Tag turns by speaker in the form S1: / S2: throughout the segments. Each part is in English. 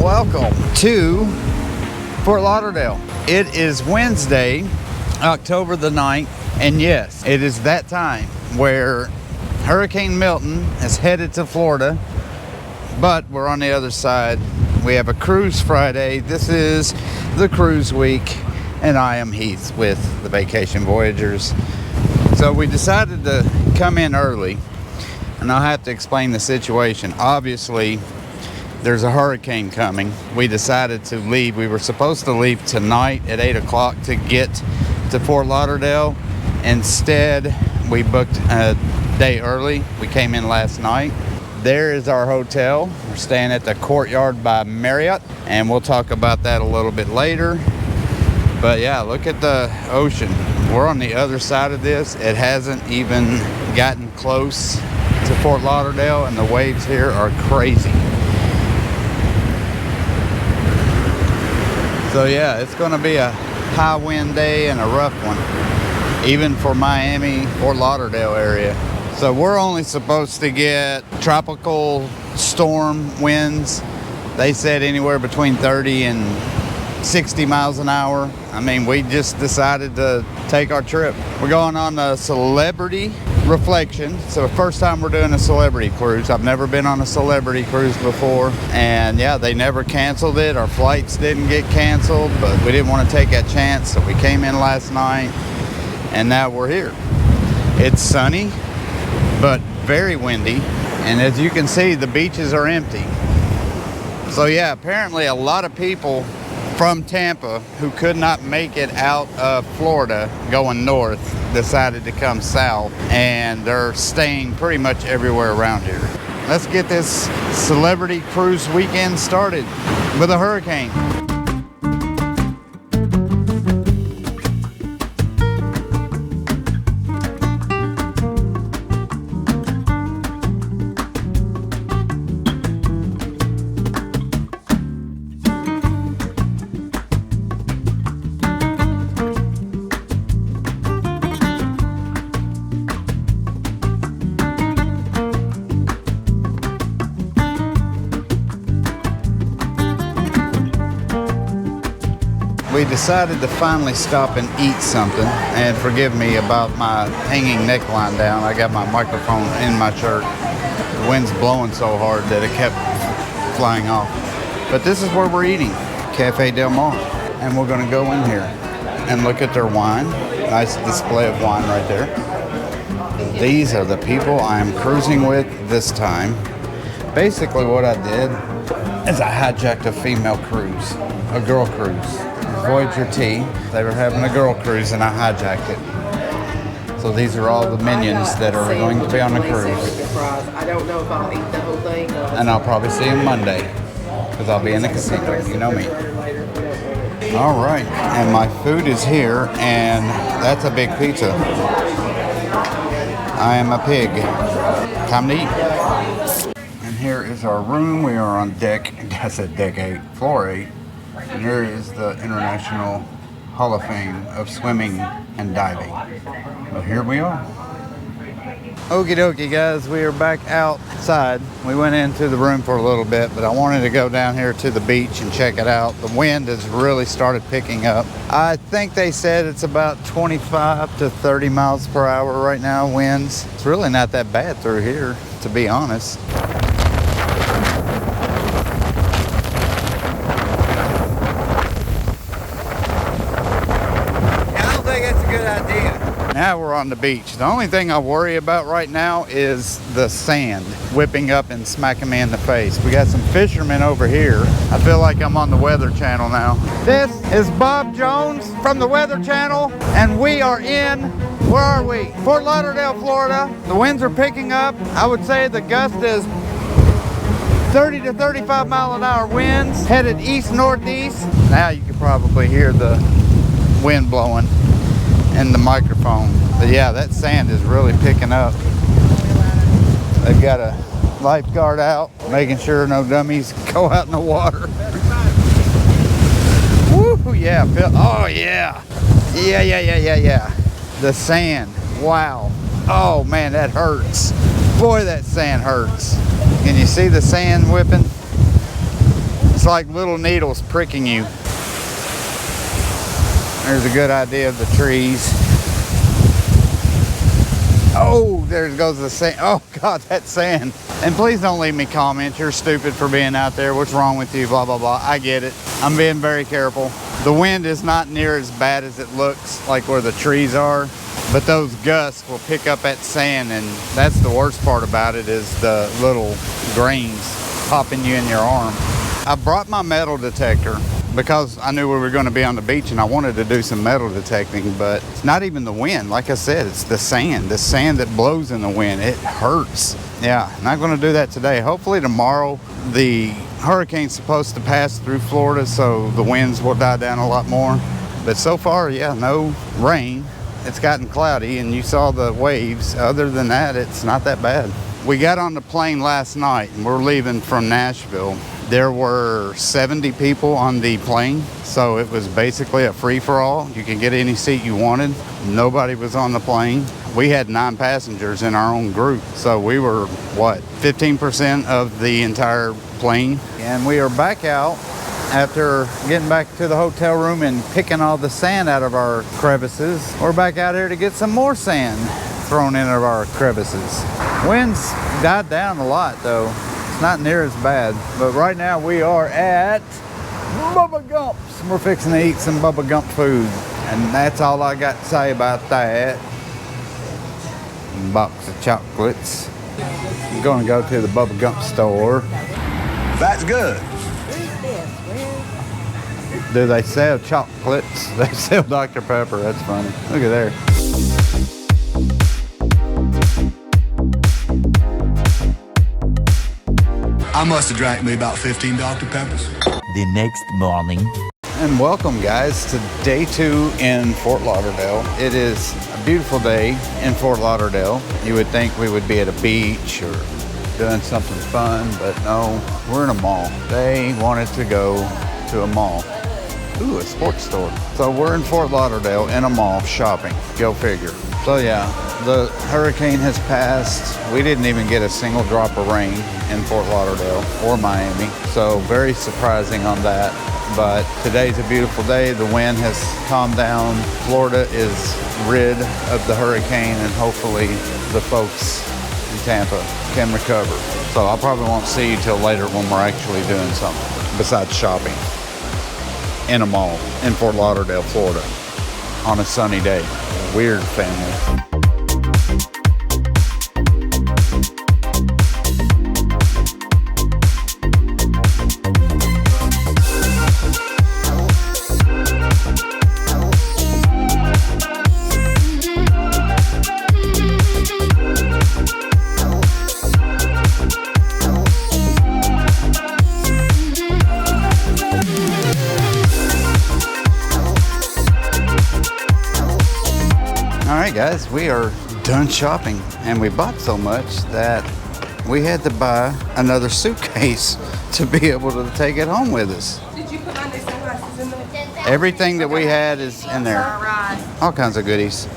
S1: welcome to Fort Lauderdale. It is Wednesday, October the 9th, and yes, it is that time where Hurricane Milton is headed to Florida, but we're on the other side. We have a cruise Friday. This is the cruise week, and I am Heath with the Vacation Voyagers. So we decided to come in early, and I'll have to explain the situation. Obviously, there's a hurricane coming. We decided to leave. We were supposed to leave tonight at 8 o'clock to get to Fort Lauderdale. Instead, we booked a day early. We came in last night. There is our hotel. We're staying at the Courtyard by Marriott, and we'll talk about that a little bit later. But yeah, look at the ocean. We're on the other side of this. It hasn't even gotten close to Fort Lauderdale, and the waves here are crazy. So yeah, it's going to be a high wind day and a rough one, even for Miami, Fort Lauderdale area. So we're only supposed to get tropical storm winds. They said anywhere between 30 and 60 miles an hour. I mean, we just decided to take our trip. We're going on a Celebrity Reflection. So the first time we're doing a celebrity cruise. I've never been on a celebrity cruise before, and yeah, they never canceled it. Our flights didn't get canceled, but we didn't want to take that chance, so we came in last night, and now we're here. It's sunny, but very windy, and as you can see, the beaches are empty. So yeah, apparently a lot of people from Tampa who could not make it out of Florida going north decided to come south, and they're staying pretty much everywhere around here. Let's get this celebrity cruise weekend started with a hurricane. We decided to finally stop and eat something, and forgive me about my hanging neckline down. I got my microphone in my shirt. The wind's blowing so hard that it kept flying off. But this is where we're eating, Cafe Del Mar. And we're gonna go in here and look at their wine. Nice display of wine right there. These are the people I am cruising with this time. Basically what I did is I hijacked a female cruise, a girl cruise. Voyager Tea. They were having a girl cruise and I hijacked it. So these are all the minions that are going to be on the cruise.
S2: I don't know if I'll eat the whole thing.
S1: And I'll probably see them Monday, because I'll be in the casino. You know me. All right, and my food is here, and that's a big pizza. I am a pig. Time to eat. And here is our room. We are on deck, I said deck 8, floor 8. And here is the International Hall of Fame of Swimming and Diving. Well, here we are. Okie dokie, guys, we are back outside. We went into the room for a little bit, but I wanted to go down here to the beach and check it out. The wind has really started picking up. I think they said it's about 25 to 30 miles per hour right now, winds. It's really not that bad through here, to be honest. Now we're on the beach. The only thing I worry about right now is the sand whipping up and smacking me in the face. We got some fishermen over here. I feel like I'm on the Weather Channel now. This is Bob Jones from the Weather Channel, and we are in, where are we? Fort Lauderdale, Florida. The winds are picking up. I would say the gust is 30 to 35 mile an hour winds, headed east-northeast. Now you can probably hear the wind blowing in the microphone. But yeah, that sand is really picking up. They've got a lifeguard out, making sure no dummies go out in the water. Woo, yeah, oh yeah. Yeah. The sand, wow. Oh man, that hurts. Boy, that sand hurts. Can you see the sand whipping? It's like little needles pricking you. There's a good idea of the trees. Oh, there goes the sand. Oh God, that sand. And please don't leave me comments. You're stupid for being out there. What's wrong with you? Blah, blah, blah. I get it. I'm being very careful. The wind is not near as bad as it looks, like where the trees are. But those gusts will pick up that sand, and that's the worst part about it, is the little grains popping you in your arm. I brought my metal detector because I knew we were going to be on the beach and I wanted to do some metal detecting, but it's not even the wind. Like I said, it's the sand that blows in the wind. It hurts. Yeah, not going to do that today. Hopefully tomorrow. The hurricane's supposed to pass through Florida, so the winds will die down a lot more. But so far, yeah, no rain. It's gotten cloudy and you saw the waves. Other than that, it's not that bad. We got on the plane last night and we're leaving from Nashville. There were 70 people on the plane, so it was basically a free-for-all. You could get any seat you wanted. Nobody was on the plane. We had 9 passengers in our own group, so we were, 15% of the entire plane. And we are back out after getting back to the hotel room and picking all the sand out of our crevices. We're back out here to get some more sand thrown into our crevices. Winds died down a lot, though. Not near as bad, but right now we are at Bubba Gump's. We're fixing to eat some Bubba Gump food, and that's all I got to say about that. Box of chocolates. I'm going to go to the Bubba Gump store.
S3: That's good.
S1: Do they sell chocolates? They sell Dr. Pepper. That's funny. Look at there.
S3: I must have drank me about 15 Dr. Peppers.
S4: The next morning.
S1: And welcome, guys, to day 2 in Fort Lauderdale. It is a beautiful day in Fort Lauderdale. You would think we would be at a beach or doing something fun, but no, we're in a mall. They wanted to go to a mall. Ooh, a sports store. So we're in Fort Lauderdale in a mall shopping. Go figure. So yeah, the hurricane has passed. We didn't even get a single drop of rain in Fort Lauderdale or Miami. So very surprising on that. But today's a beautiful day. The wind has calmed down. Florida is rid of the hurricane, and hopefully the folks in Tampa can recover. So I probably won't see you till later when we're actually doing something besides shopping in a mall in Fort Lauderdale, Florida on a sunny day. Weird family. Alright guys, we are done shopping, and we bought so much that we had to buy another suitcase to be able to take it home with us.
S2: Did you put my new sunglasses in there?
S1: Everything that we had is in there. All kinds of goodies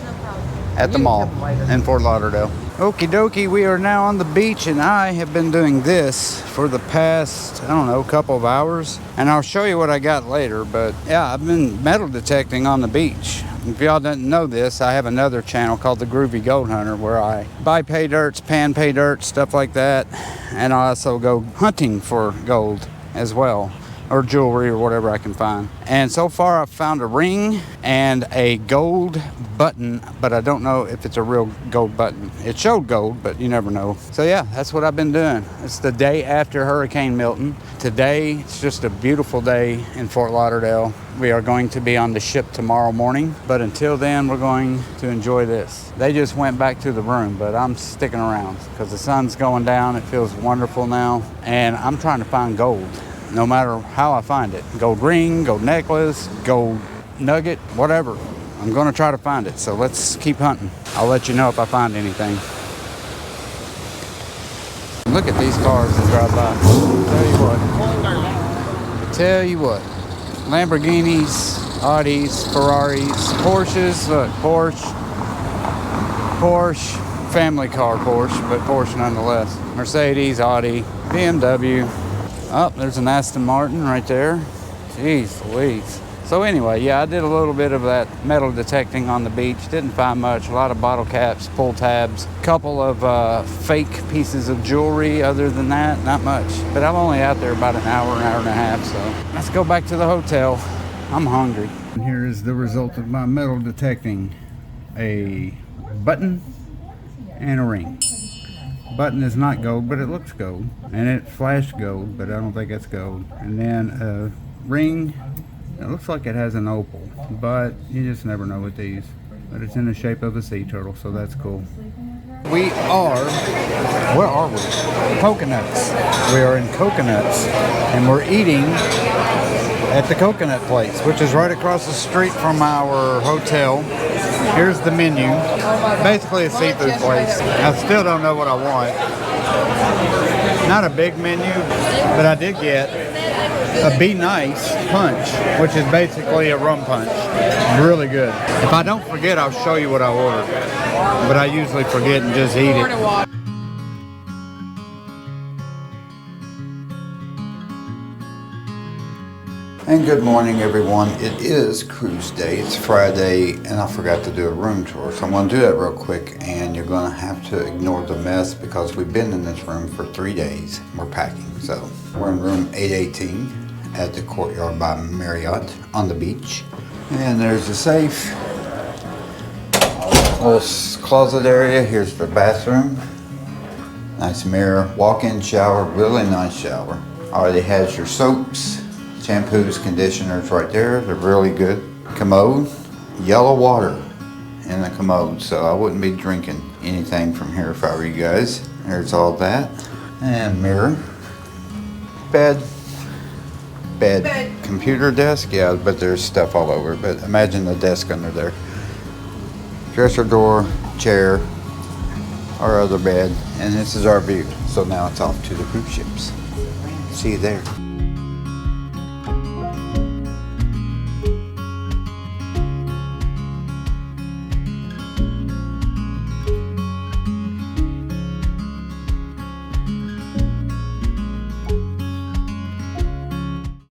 S1: at the mall in Fort Lauderdale. Okie dokie, we are now on the beach, and I have been doing this for the past, I don't know, couple of hours. And I'll show you what I got later, but yeah, I've been metal detecting on the beach. If y'all didn't know this, I have another channel called The Groovy Gold Hunter where I buy pay dirts, pan pay dirt, stuff like that. And I also go hunting for gold as well, or jewelry or whatever I can find. And so far I've found a ring and a gold button, but I don't know if it's a real gold button. It showed gold, but you never know. So yeah, that's what I've been doing. It's the day after Hurricane Milton. Today, it's just a beautiful day in Fort Lauderdale. We are going to be on the ship tomorrow morning, but until then, we're going to enjoy this. They just went back to the room, but I'm sticking around because the sun's going down. It feels wonderful now, and I'm trying to find gold, no matter how I find it. Gold ring, gold necklace, gold nugget, whatever. I'm going to try to find it, so let's keep hunting. I'll let you know if I find anything. Look at these cars that drive by. Tell you what. Lamborghinis, Audis, Ferraris, Porsches. Look, Porsche, family car Porsche, but Porsche nonetheless. Mercedes, Audi, BMW. Oh, there's an Aston Martin right there. Jeez Louise. So anyway, yeah, I did a little bit of that metal detecting on the beach. Didn't find much. A lot of bottle caps, pull tabs, couple of fake pieces of jewelry. Other than that, not much. But I'm only out there about an hour and a half, so let's go back to the hotel. I'm hungry. And here is the result of my metal detecting. A button and a ring. Button is not gold, but it looks gold. And it flashed gold, but I don't think it's gold. And then a ring. It looks like it has an opal, but you just never know with these. But it's in the shape of a sea turtle, so that's cool. We are, where are we? Coconuts. We are in Coconuts, and we're eating at the Coconut Place, which is right across the street from our hotel. Here's the menu. Basically a seafood place. I still don't know what I want. Not a big menu, but I did get a Be Nice punch, which is basically a rum punch. Really good. If I don't forget, I'll show you what I ordered. But I usually forget and just eat it. And good morning, everyone. It is cruise day. It's Friday, and I forgot to do a room tour. So I'm going to do that real quick, and you're going to have to ignore the mess because we've been in this room for 3 days. We're packing. So we're in room 818 at the Courtyard by Marriott on the beach. And there's the safe. Little closet area. Here's the bathroom. Nice mirror. Walk-in shower. Really nice shower. Already has your soaps. Shampoos, conditioners right there. They're really good. Commode, yellow water in the commode, so I wouldn't be drinking anything from here if I were you guys. There's all that. And mirror. Bed. Computer desk, yeah, but there's stuff all over. But imagine the desk under there. Dresser door, chair, our other bed, and this is our view. So now it's off to the cruise ships. See you there.